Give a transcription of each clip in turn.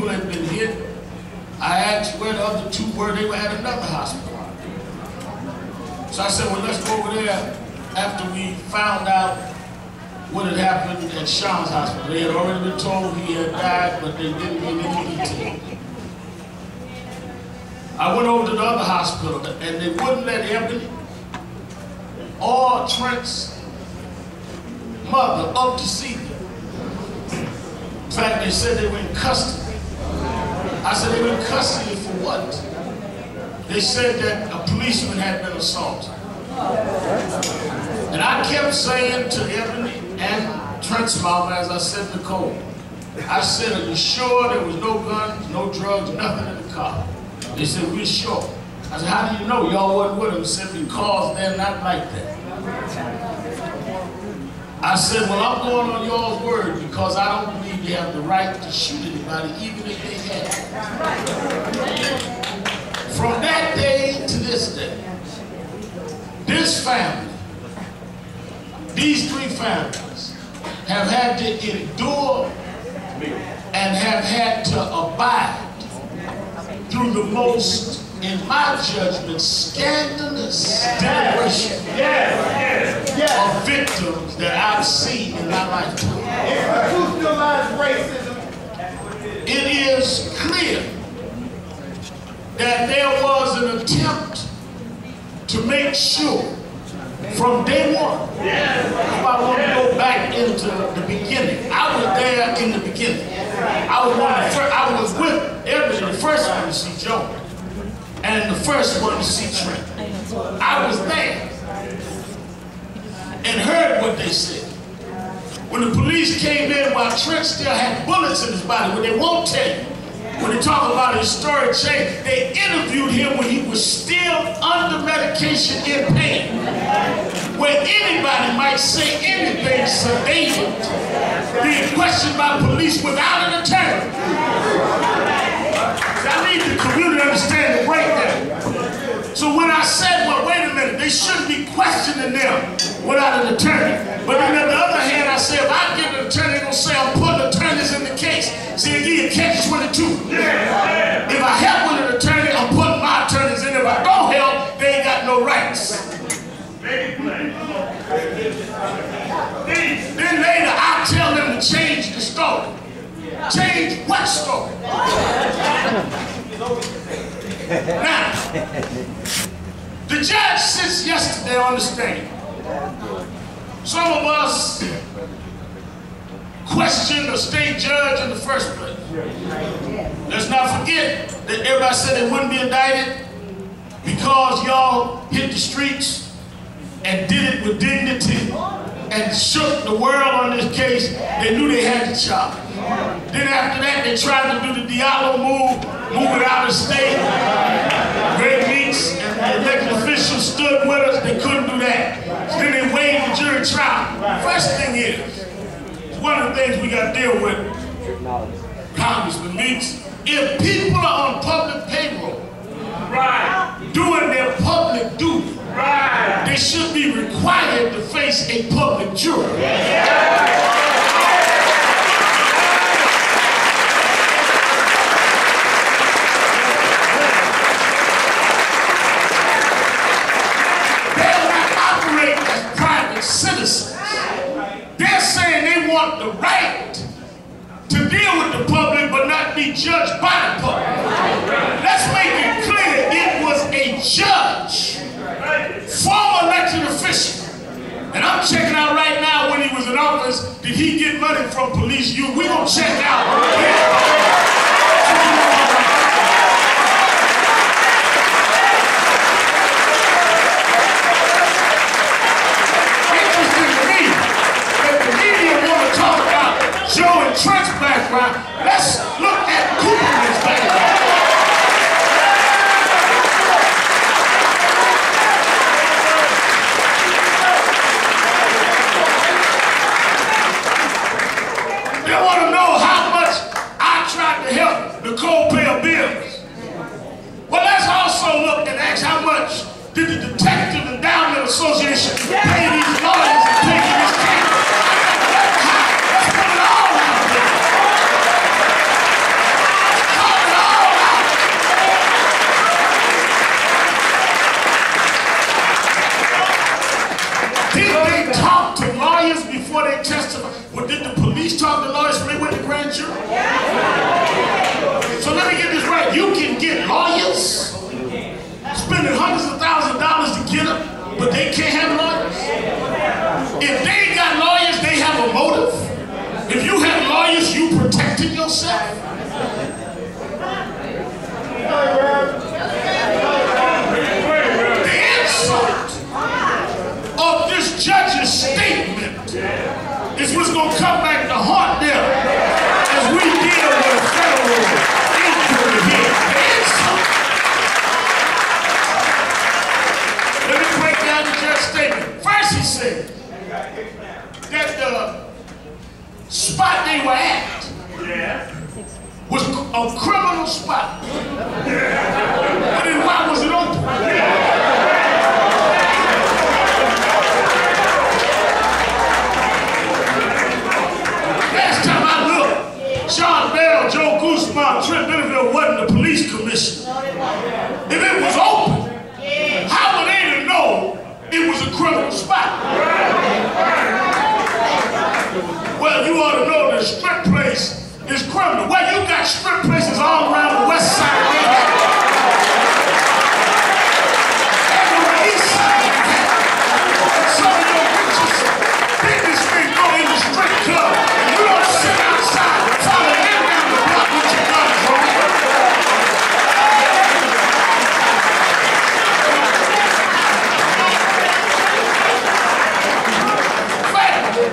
people had been hit. I asked where the other two were. They were at another hospital. So I said, well, let's go over there after we found out what had happened at Sean's hospital. They had already been told he had died, but they didn't give any details. I went over to the other hospital, and they wouldn't let Ebony or Trent's mother up to see them. In fact, they said they were in custody. I said, they were in custody for what? They said that a policeman had been assaulted. And I kept saying to Ebony and Trent's mama, as I said to Nicole, I said, are you sure there was no guns, no drugs, nothing in the car? They said, we're sure. I said, how do you know? Y'all wasn't with them. They said, because they're not like that. I said, well, I'm going on y'all's word because I don't believe you have the right to shoot anybody, even if they had. From that day to this day, this family, these three families, have had to endure and have had to abide through the most, in my judgment, scandalous generation of victims that I've seen in my lifetime. Institutionalized racism. It is clear that there was an attempt to make sure from day one. If I want to go back into the beginning, I was there in the beginning. I was with Everett, the first one to see Joe, and the first one to see Trent. I was there and heard what they said. When the police came in while Trent still had bullets in his body, what they won't tell you, when they talk about his story change, they interviewed him when he was still under medication in pain, where anybody might say anything sedated, being questioned by police without an attorney. I need the community to understand it right there. So when I said, well, wait a minute, they shouldn't be questioning them without an attorney. But then on the other hand, I said, if I get an attorney, they're going to say I'm putting attorneys in the case. See, they give you catch-22. If I help with an attorney, I'm putting my attorneys in. If I don't help, they ain't got no rights. Then later, I tell them to change the story. Change what story? Now, the judge sits yesterday on the stand. Some of us questioned the state judge in the first place. Let's not forget that everybody said they wouldn't be indicted because y'all hit the streets and did it with dignity and shook the world on this case. They knew they had the charge. Then after that, they tried to do the Diallo move it out of state. Greg Meeks and the elected officials stood with us. They couldn't do that. So then they waived the jury trial. First thing is, one of the things we got to deal with, Congressman Meeks, if people are on public payroll, doing their public duty, they should be required to face a public jury. Citizens. They're saying they want the right to deal with the public but not be judged by the public. Let's make it clear, it was a judge, former elected official, and I'm checking out right now when he was in office, did he get money from police? We're going to check out. Joe and Trent's background, let's look at Cooperman's background. They want to know how much I tried to help Nicole pay her bills. Well, let's also look and ask how much did the Detective Endowment Association pay these lawyers and taking this case. The insult of this judge's statement is what's going to come back to haunt them as we deal with a federal inquiry here. The insult. Let me break down the judge's statement. First he said that the spot they were at was a criminal spot. But then why was it open? Last time I looked, Sean Bell, Joe Guzman, Trent Beneville wasn't the police commissioner. If it was open, how were they to know it was a criminal spot? Well, you ought to know that strip place is criminal. Well, you got strip places all around the west side of Manhattan. And the east side of Manhattan. Some of your richest businessmen go in the strip club and you don't sit outside following them down the block with your guns on.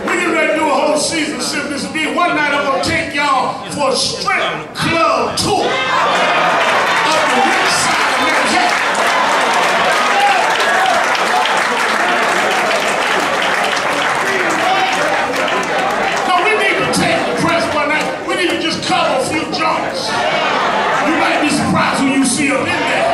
We get ready to do a whole season. This will be one night. I'm going to take y'all for a strip club tour of the rich side of Manhattan. No, we need to take the press one night. We need to just cover a few joints. You might be surprised when you see them in there.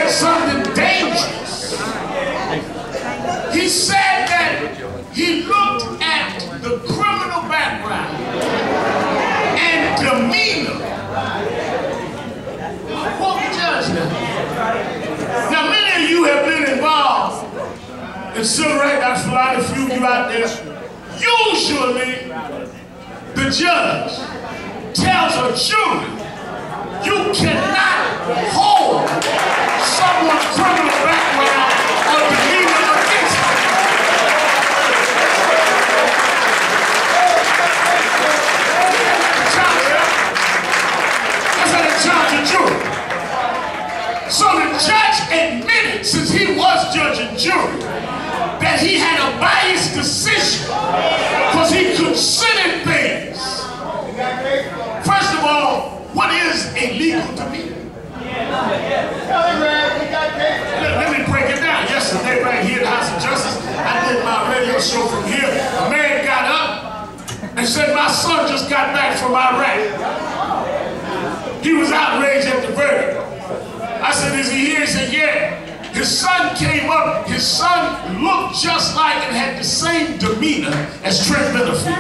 Something dangerous. He said that he looked at the criminal background and demeanor. What the judge now? Now, many of you have been involved in civil rights. That's a lot of you out there. Usually, the judge tells a jury, you cannot hold someone's criminal background or demeanor against them. That's how they charge a jury. So the judge admitted, since he was judge and jury, that he had a biased decision because he considered things. First of all, what is a legal demeanor? Let me break it down. Yesterday, right here at the House of Justice, I did my radio show from here. A man got up and said, my son just got back from Iraq. He was outraged at the verdict. I said, is he here? He said, yeah. His son came up. His son looked just like and had the same demeanor as Trent Beneville.